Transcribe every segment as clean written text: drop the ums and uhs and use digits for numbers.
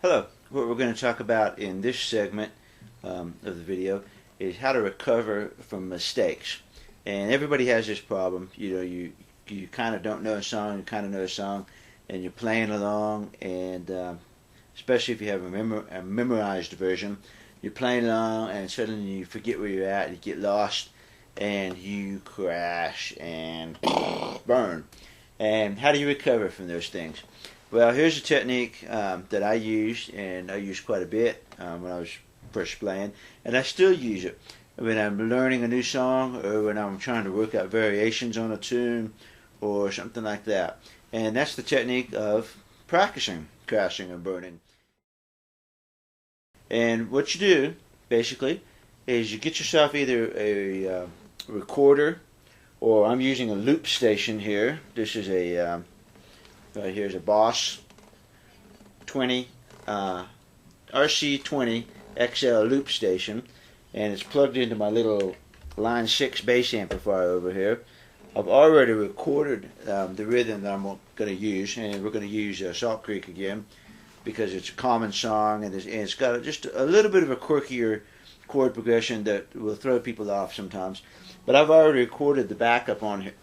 Hello. What we're going to talk about in this segment of the video is how to recover from mistakes. And everybody has this problem. You kind of don't know a song, you kind of know a song, and you're playing along, and especially if you have a memorized version, you're playing along, and suddenly you forget where you're at, you get lost, and you crash and burn. And how do you recover from those things? Well, here's a technique that I used, and I used quite a bit when I was first playing, and I still use it when I'm learning a new song or when I'm trying to work out variations on a tune or something like that. And that's the technique of practicing crashing and burning. And what you do, basically, is you get yourself either a recorder, or I'm using a loop station here. This is a here's a Boss 20 RC20 XL loop station, and it's plugged into my little line 6 bass amplifier over here. I've already recorded the rhythm that I'm going to use, and we're going to use Salt Creek again because it's a common song, and it's got just a little bit of a quirkier chord progression that will throw people off sometimes. But I've already recorded the backup on here.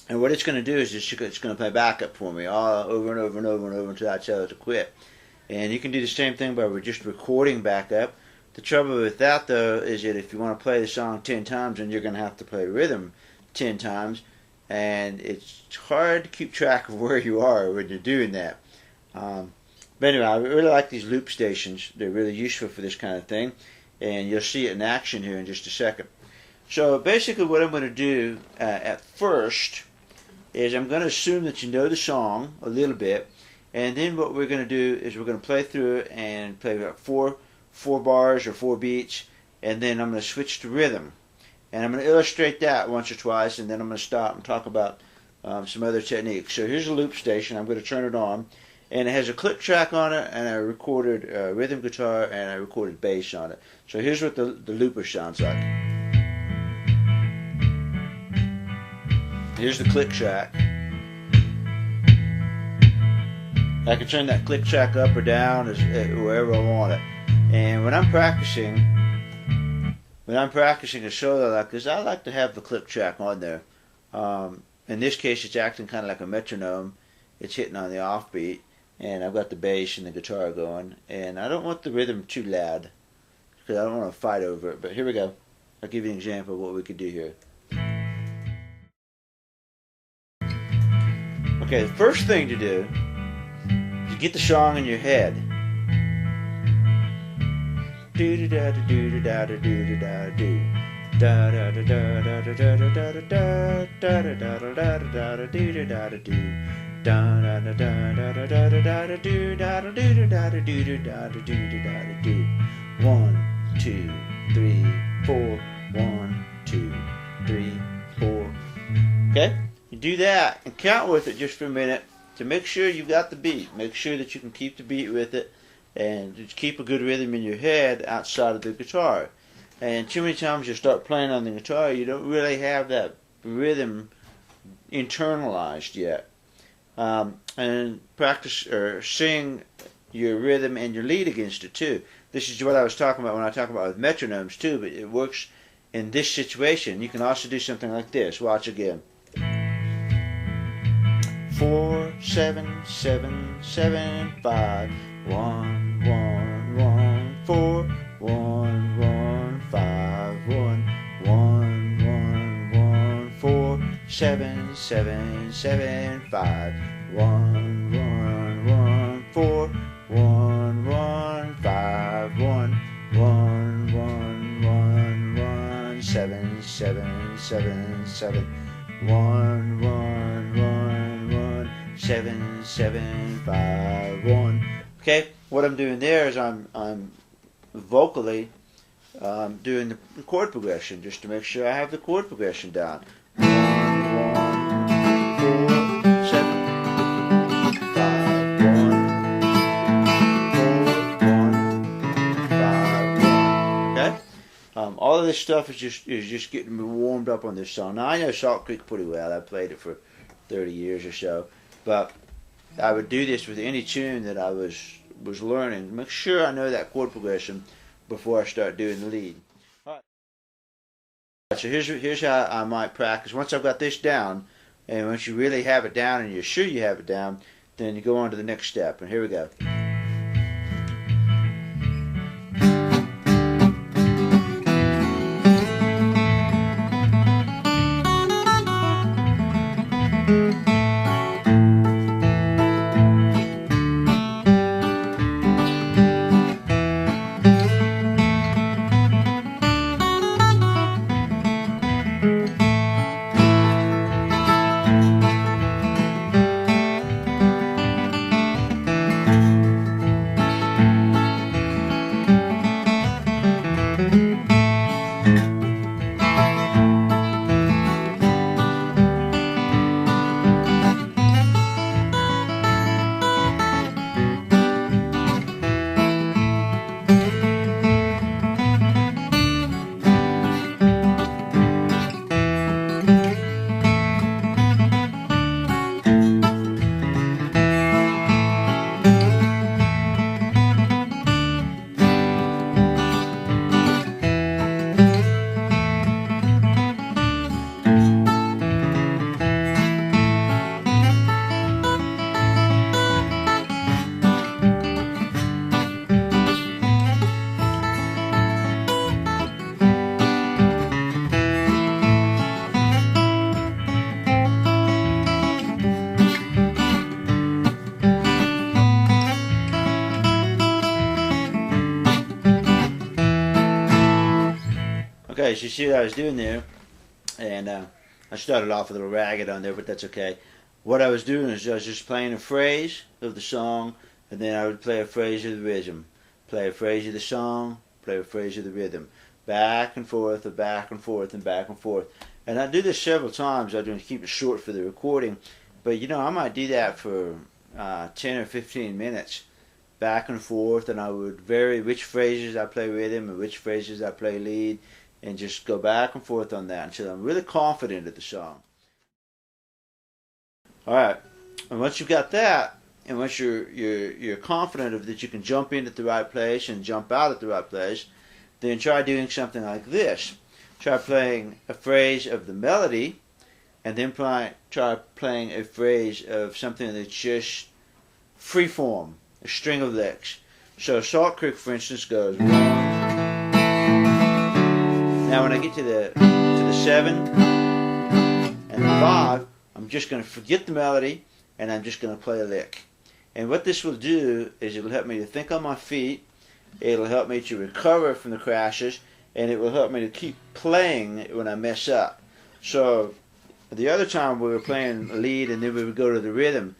And what it's going to do is it's going to play backup for me all over and over and over and over until I tell it to quit. And you can do the same thing by just recording backup. The trouble with that, though, is that if you want to play the song 10 times, then you're going to have to play the rhythm 10 times. And it's hard to keep track of where you are when you're doing that. But anyway, I really like these loop stations. They're really useful for this kind of thing. And you'll see it in action here in just a second. So basically what I'm going to do at first is I'm going to assume that you know the song a little bit, and then what we're going to do is we're going to play through it and play about four bars or 4 beats, and then I'm going to switch to rhythm. And I'm going to illustrate that once or twice, and then I'm going to stop and talk about some other techniques. So here's a loop station. I'm going to turn it on, and it has a click track on it, and I recorded rhythm guitar, and I recorded bass on it. So here's what the looper sounds like. Here's the click track. I can turn that click track up or down wherever I want it. And when I'm practicing a solo like this, I like to have the click track on there. In this case, it's acting kind of like a metronome. It's hitting on the offbeat, and I've got the bass and the guitar going. And I don't want the rhythm too loud because I don't want to fight over it. But here we go. I'll give you an example of what we could do here. Okay, the first thing to do is get the song in your head. Do da da do da da do da do da da da da da da da da da da da da da da do da da do da da da da da da da da do da da do da da do da da do da da do. 1, 2, 3, 4. 1, 2, 3, 4. Okay. You do that and count with it just for a minute to make sure you've got the beat. Make sure that you can keep the beat with it and just keep a good rhythm in your head outside of the guitar. And too many times you start playing on the guitar, you don't really have that rhythm internalized yet. And practice or sing your rhythm and your lead against it too. This is what I was talking about when I talk about with metronomes too, but it works in this situation. You can also do something like this. Watch again. 4, 7, 7, 7, 5, 1, 1, 1, 4, 1, 1, 5, 1, 1, 1, 1, 4, 7, 7, 7, 5, 1, 1, 1, 4, 1, 1, 5, 1, 1, 1, 1, 1, 7, 7, 7, 7, 1, 1, 1, 7, 7, 5, 1. Okay, what I'm doing there is I'm vocally doing the chord progression just to make sure I have the chord progression down. 1, 1, 4, 7, 5, 1, 4, 1, 5, 1. Okay, all of this stuff is just getting me warmed up on this song. Now I know Salt Creek pretty well. I've played it for 30 years or so. But I would do this with any tune that I was was learning. Make sure I know that chord progression before I start doing the lead. All right. So here's how I might practice. Once I've got this down, and once you really have it down and you're sure you have it down, then you go on to the next step. And here we go. Okay, so you see what I was doing there, and I started off a little ragged on there, but that's okay. What I was doing is I was just playing a phrase of the song, and then I would play a phrase of the rhythm, play a phrase of the song, play a phrase of the rhythm, back and forth, and back and forth, and back and forth. And I do this several times. I do keep it short for the recording, but you know, I might do that for 10 or 15 minutes, back and forth, and I would vary which phrases I play rhythm and which phrases I play lead, and just go back and forth on that until I'm really confident at the song. All right, and once you've got that, and once you're confident of that you can jump in at the right place and jump out at the right place, then try doing something like this. Try playing a phrase of the melody, and then try playing a phrase of something that's just free form, a string of licks. So Salt Creek, for instance, goes 1. Now when I get to the 7 and the 5, I'm just going to forget the melody and I'm just going to play a lick. And what this will do is it will help me to think on my feet, it will help me to recover from the crashes, and it will help me to keep playing when I mess up. So the other time we were playing lead and then we would go to the rhythm.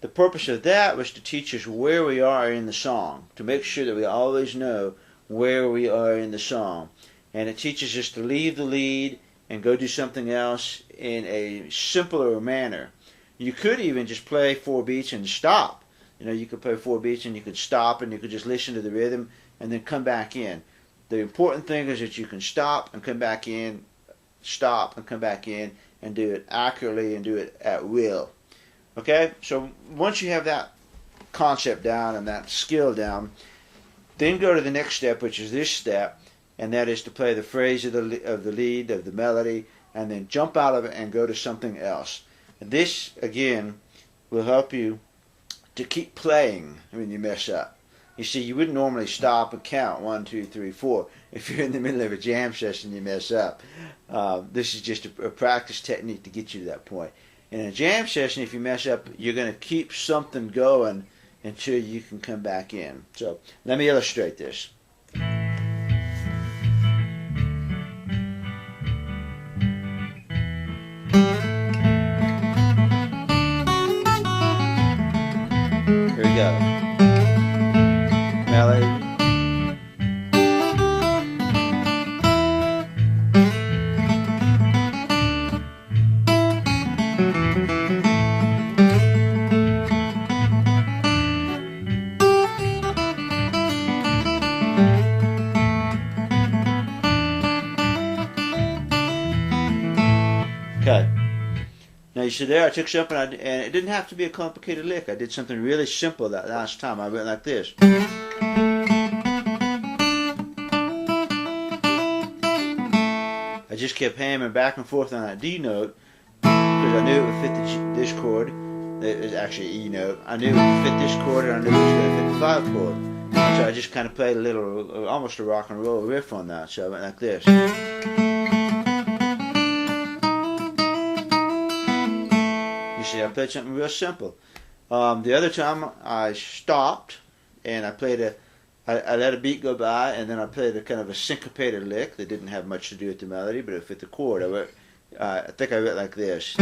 The purpose of that was to teach us where we are in the song, to make sure that we always know where we are in the song. And it teaches us to leave the lead and go do something else in a simpler manner. You could even just play 4 beats and stop. You know, you could play 4 beats and you could stop and you could just listen to the rhythm and then come back in. The important thing is that you can stop and come back in, stop and come back in, and do it accurately and do it at will. Okay? So once you have that concept down and that skill down, then go to the next step, which is this step, and that is to play the phrase of the lead, of the melody, and then jump out of it and go to something else. And this, again, will help you to keep playing when you mess up. You see, you wouldn't normally stop and count 1, 2, 3, 4 if you're in the middle of a jam session and you mess up. This is just a practice technique to get you to that point. In a jam session, if you mess up, you're going to keep something going until you can come back in. So let me illustrate this. Here we go. Melody. Okay. Now you see there, I took something, and it didn't have to be a complicated lick. I did something really simple that last time. I went like this. I just kept hammering back and forth on that D note because I knew it would fit this chord. It was actually E note. I knew it would fit this chord, and I knew it was going to fit the 5 chord. So I just kind of played a little, almost a rock and roll riff on that. So I went like this. You see, I played something real simple. The other time I stopped and I played I let a beat go by, and then I played a kind of a syncopated lick that didn't have much to do with the melody, but it fit the chord. I think I went like this.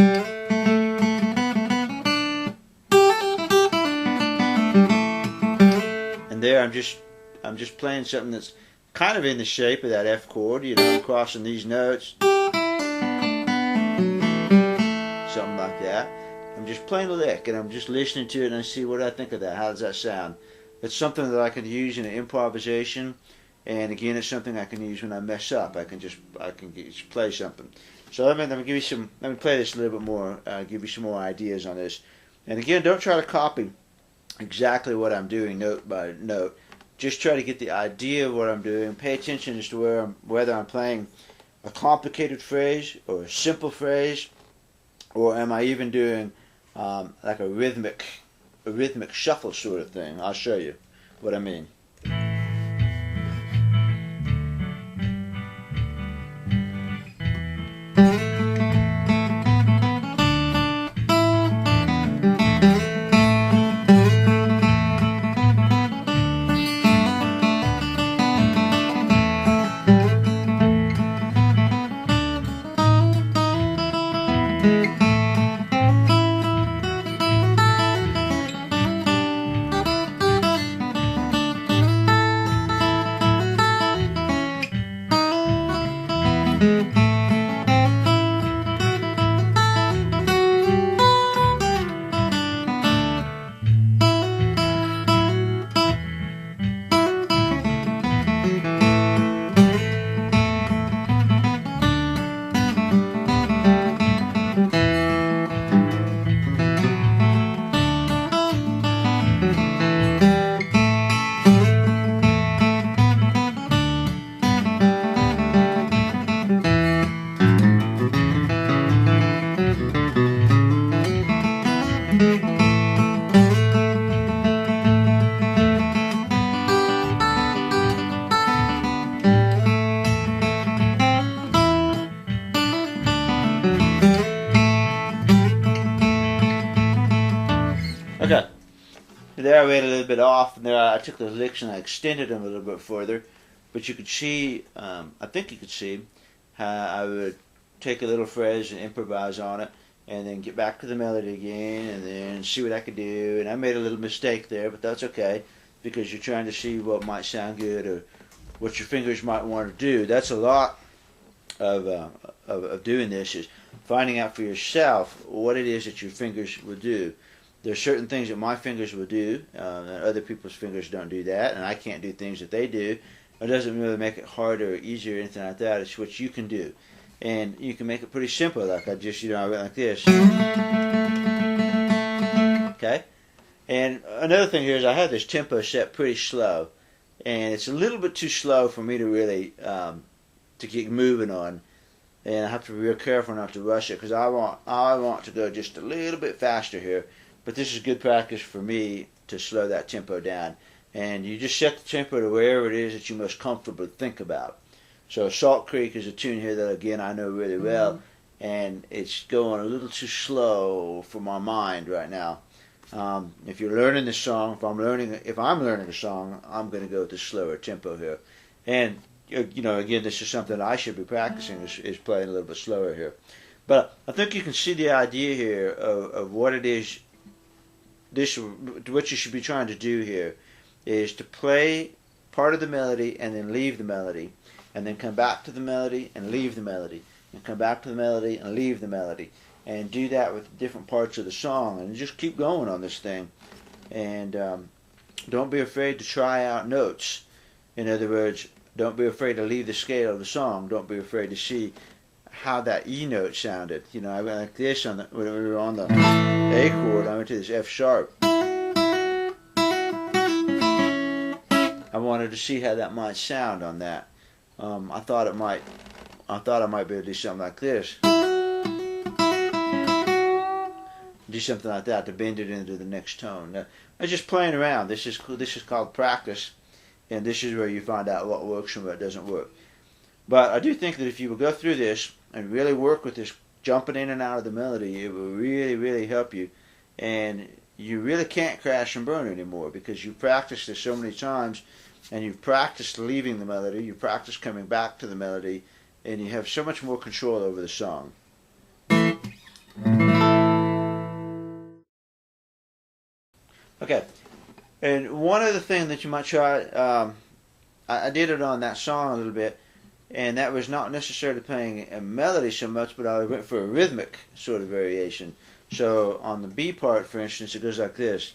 And there I'm just playing something that's kind of in the shape of that F chord. You know, I'm crossing these notes, something like that. I'm just playing a lick, and I'm just listening to it, and I see what I think of that. How does that sound? It's something that I can use in an improvisation, and again, it's something I can use when I mess up. I can just play something. So let me give you some. Let me play this a little bit more. Give you some more ideas on this. And again, don't try to copy exactly what I'm doing note by note. Just try to get the idea of what I'm doing. Pay attention as to whether I'm playing a complicated phrase or a simple phrase, or am I even doing like a rhythmic shuffle sort of thing. I'll show you what I mean. Okay, there I went a little bit off, and there I took those licks and I extended them a little bit further. But you could see, I think you could see, how I would take a little phrase and improvise on it, and then get back to the melody again, and then see what I could do. And I made a little mistake there, but that's okay, because you're trying to see what might sound good or what your fingers might want to do. That's a lot of doing this, is finding out for yourself what it is that your fingers will do. There's certain things that my fingers will do, and other people's fingers don't do that, and I can't do things that they do. It doesn't really make it harder or easier or anything like that. It's what you can do. And you can make it pretty simple, like I just, I went like this. Okay? And another thing here is I have this tempo set pretty slow, and it's a little bit too slow for me to really, to get moving on. And I have to be real careful not to rush it, because I want to go just a little bit faster here. But this is good practice for me to slow that tempo down. And you just set the tempo to wherever it is that you most comfortably think about. So Salt Creek is a tune here that, again, I know really well. And it's going a little too slow for my mind right now. If you're learning this song, if I'm learning a song, I'm going to go with the slower tempo here. And, again, this is something that I should be practicing, is playing a little bit slower here. But I think you can see the idea here of what it is. What you should be trying to do here is to play part of the melody and then leave the melody, and then come back to the melody and leave the melody, and come back to the melody and leave the melody, and do that with different parts of the song, and just keep going on this thing. And don't be afraid to try out notes. In other words, don't be afraid to leave the scale of the song. Don't be afraid to see how that E note sounded. You know, I went like this on when we were on the A chord. I went to this F sharp. I wanted to see how that might sound on that. I thought I might be able to do something like this. Do something like that to bend it into the next tone. Now, I'm just playing around. This is called practice, and this is where you find out what works and what doesn't work. But I do think that if you will go through this and really work with this jumping in and out of the melody, it will really, really help you. And you really can't crash and burn anymore because you practiced this so many times, and you've practiced leaving the melody, you practice coming back to the melody, and you have so much more control over the song. Okay, and one other thing that you might try, I did it on that song a little bit, and that was not necessarily playing a melody so much, but I went for a rhythmic sort of variation. So on the B part, for instance, it goes like this.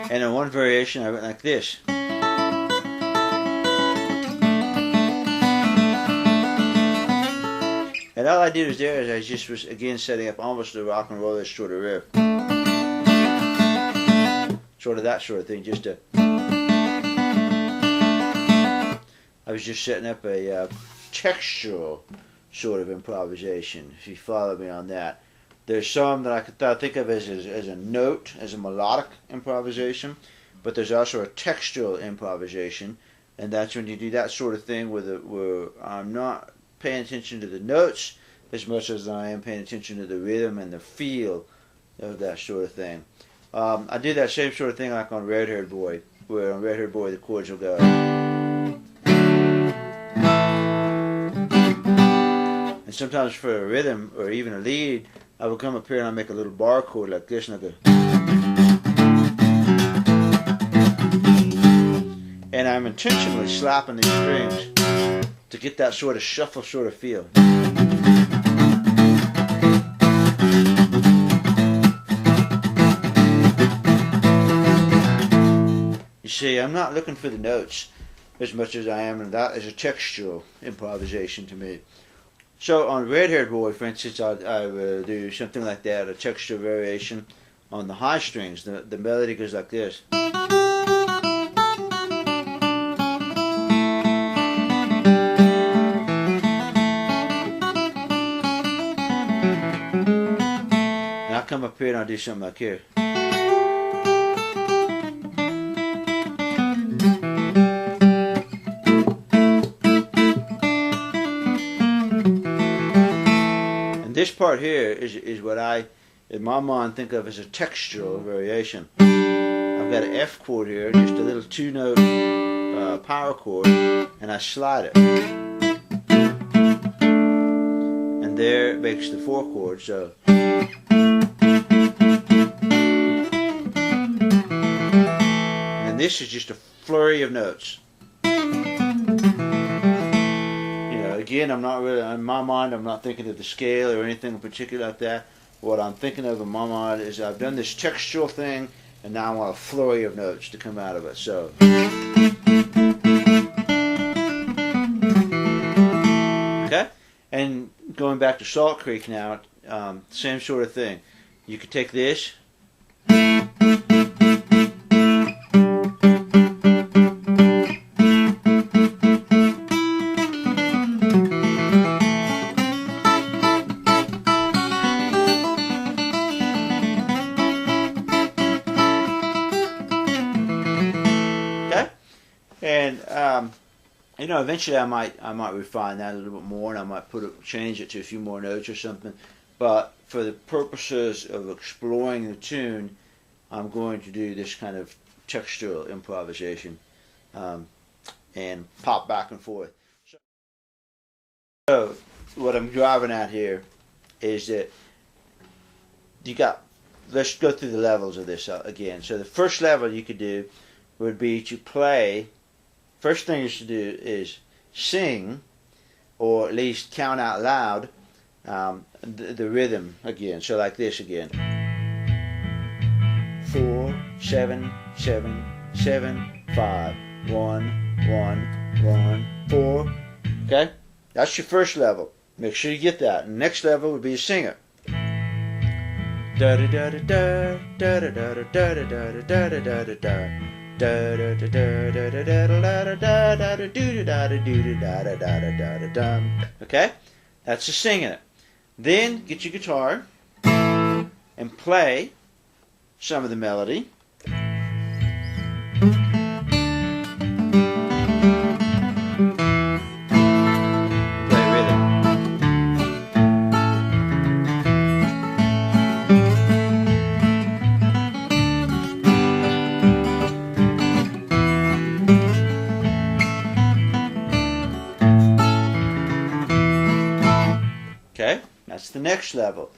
And in one variation, I went like this. And all I did was there is I just was again setting up almost a rock and roll-ish sort of riff. Sort of that sort of thing, just to... I was just setting up a textural sort of improvisation, if you follow me on that. There's some that I could think of as a note, as a melodic improvisation, but there's also a textural improvisation, and that's when you do that sort of thing where I'm not paying attention to the notes as much as I am paying attention to the rhythm and the feel of that sort of thing. I do that same sort of thing like on Red Haired Boy, where on Red Haired Boy the chords will go. And sometimes for a rhythm or even a lead, I will come up here and I'll make a little bar chord like this, and I'll go. And I'm intentionally slapping these strings to get that sort of shuffle sort of feel. You see, I'm not looking for the notes as much as I am, and that is a textural improvisation to me. So on Red Haired Boy, for instance, I will do something like that, a textural variation on the high strings. The melody goes like this. And I'll come up here and I'll do something like here. This part here is what I, in my mind, think of as a textural variation. I've got an F chord here, just a little 2-note power chord, and I slide it. And there it makes the 4 chord, so. And this is just a flurry of notes. Again, I'm not really, in my mind, I'm not thinking of the scale or anything in particular like that. What I'm thinking of in my mind is I've done this textural thing, and now I want a flurry of notes to come out of it. So, okay, and going back to Salt Creek now, same sort of thing. You could take this. And you know, eventually I might refine that a little bit more, and I might change it to a few more notes or something. But for the purposes of exploring the tune, I'm going to do this kind of textural improvisation and pop back and forth. So what I'm driving at here is that you got. Let's go through the levels of this again. So the first level you could do would be to play. First thing you should do is sing, or at least count out loud, the rhythm again. So like this again. 4, 7, 7, 7, 5, 1, 1, 1, 4. Okay? That's your first level. Make sure you get that. And the next level would be a singer. Da da da da da da da da da da da da da da da. Okay? That's the singing it. Then get your guitar and play some of the melody. Play rhythm. Okay, that's the next level.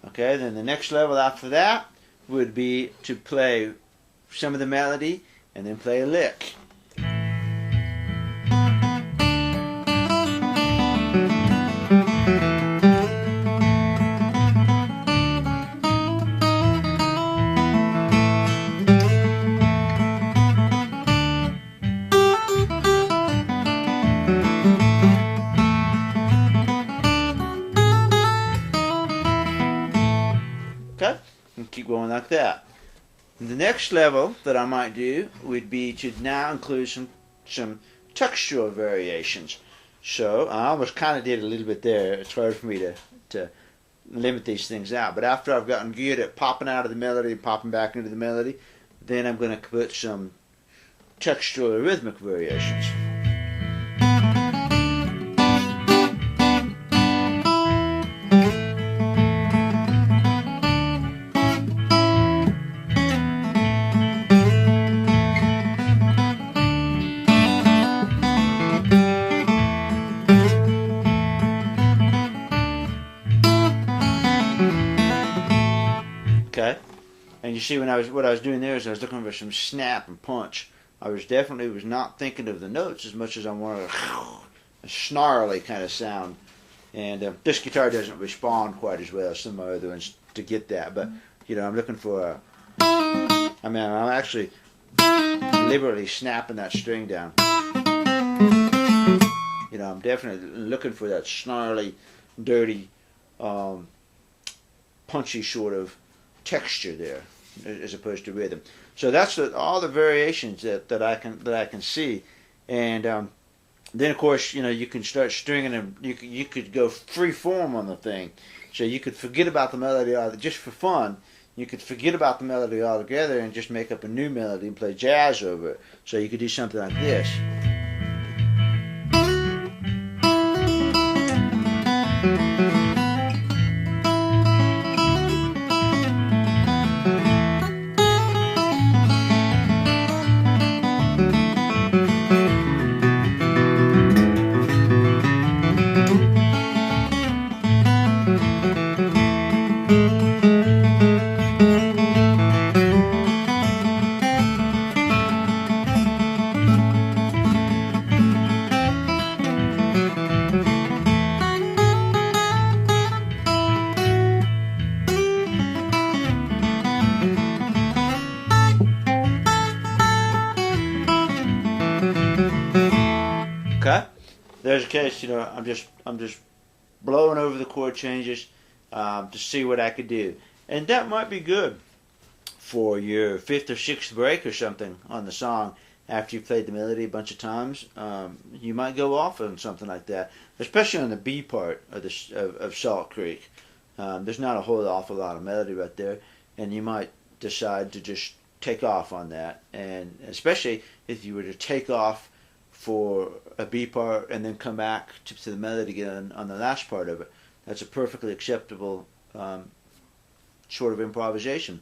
Okay, then the next level after that would be to play some of the melody and then play a lick. Okay, and keep going like that. The next level that I might do would be to now include some textural variations. So I almost kind of did a little bit there. It's hard for me to limit these things out. But after I've gotten good at popping out of the melody and popping back into the melody, then I'm going to put some textural rhythmic variations. Okay, and you see what I was doing there is I was looking for some snap and punch. I was definitely not thinking of the notes as much as I wanted a snarly kind of sound. And this guitar doesn't respond quite as well as some of my other ones to get that. But you know, I'm looking for I'm actually deliberately snapping that string down. You know, I'm definitely looking for that snarly, dirty, punchy sort of texture there, as opposed to rhythm. So that's all the variations that I can see, and then of course, you know, you can start stringing them. You could go free form on the thing, so you could forget about the melody just for fun. You could forget about the melody altogether and just make up a new melody and play jazz over it. So you could do something like this. Okay, there's a case. You know, I'm just blowing over the chord changes to see what I could do, and that might be good for your 5th or 6th break or something on the song. After you've played the melody a bunch of times, you might go off on something like that, especially on the B part of Salt Creek. There's not a whole awful lot of melody right there, and you might decide to just take off on that, and especially if you were to take off for a B part and then come back to the melody again on the last part of it. That's a perfectly acceptable sort of improvisation,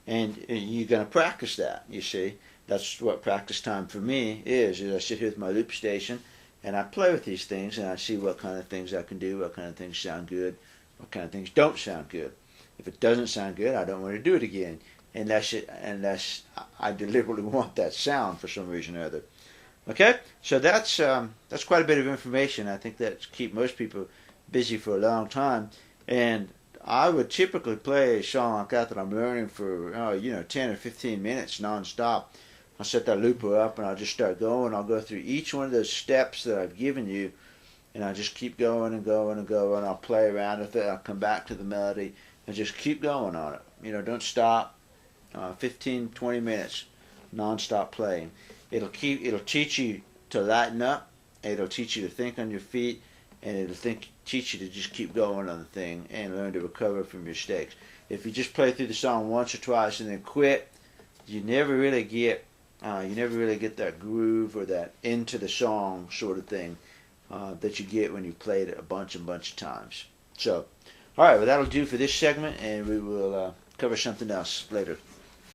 and you're going to practice that. You see, that's what practice time for me is I sit here with my loop station and I play with these things and I see what kind of things I can do, what kind of things sound good, what kind of things don't sound good. If it doesn't sound good, I don't want to do it again unless I deliberately want that sound for some reason or other. Okay, so that's quite a bit of information. I think that's keep most people busy for a long time, and I would typically play a song like that I'm learning for 10 or 15 minutes nonstop. I'll set that looper up and I'll just start going. I'll go through each one of those steps that I've given you, and I'll just keep going and going and going. I'll play around with it. I'll come back to the melody and just keep going on it. Don't stop. 15, 20 minutes non-stop playing. It'll teach you to lighten up. It'll teach you to think on your feet, and it'll teach you to just keep going on the thing and learn to recover from your mistakes. If you just play through the song once or twice and then quit, you never really get that groove or that into the song sort of thing that you get when you play it a bunch of times. So, all right, well, that'll do for this segment, and we will cover something else later.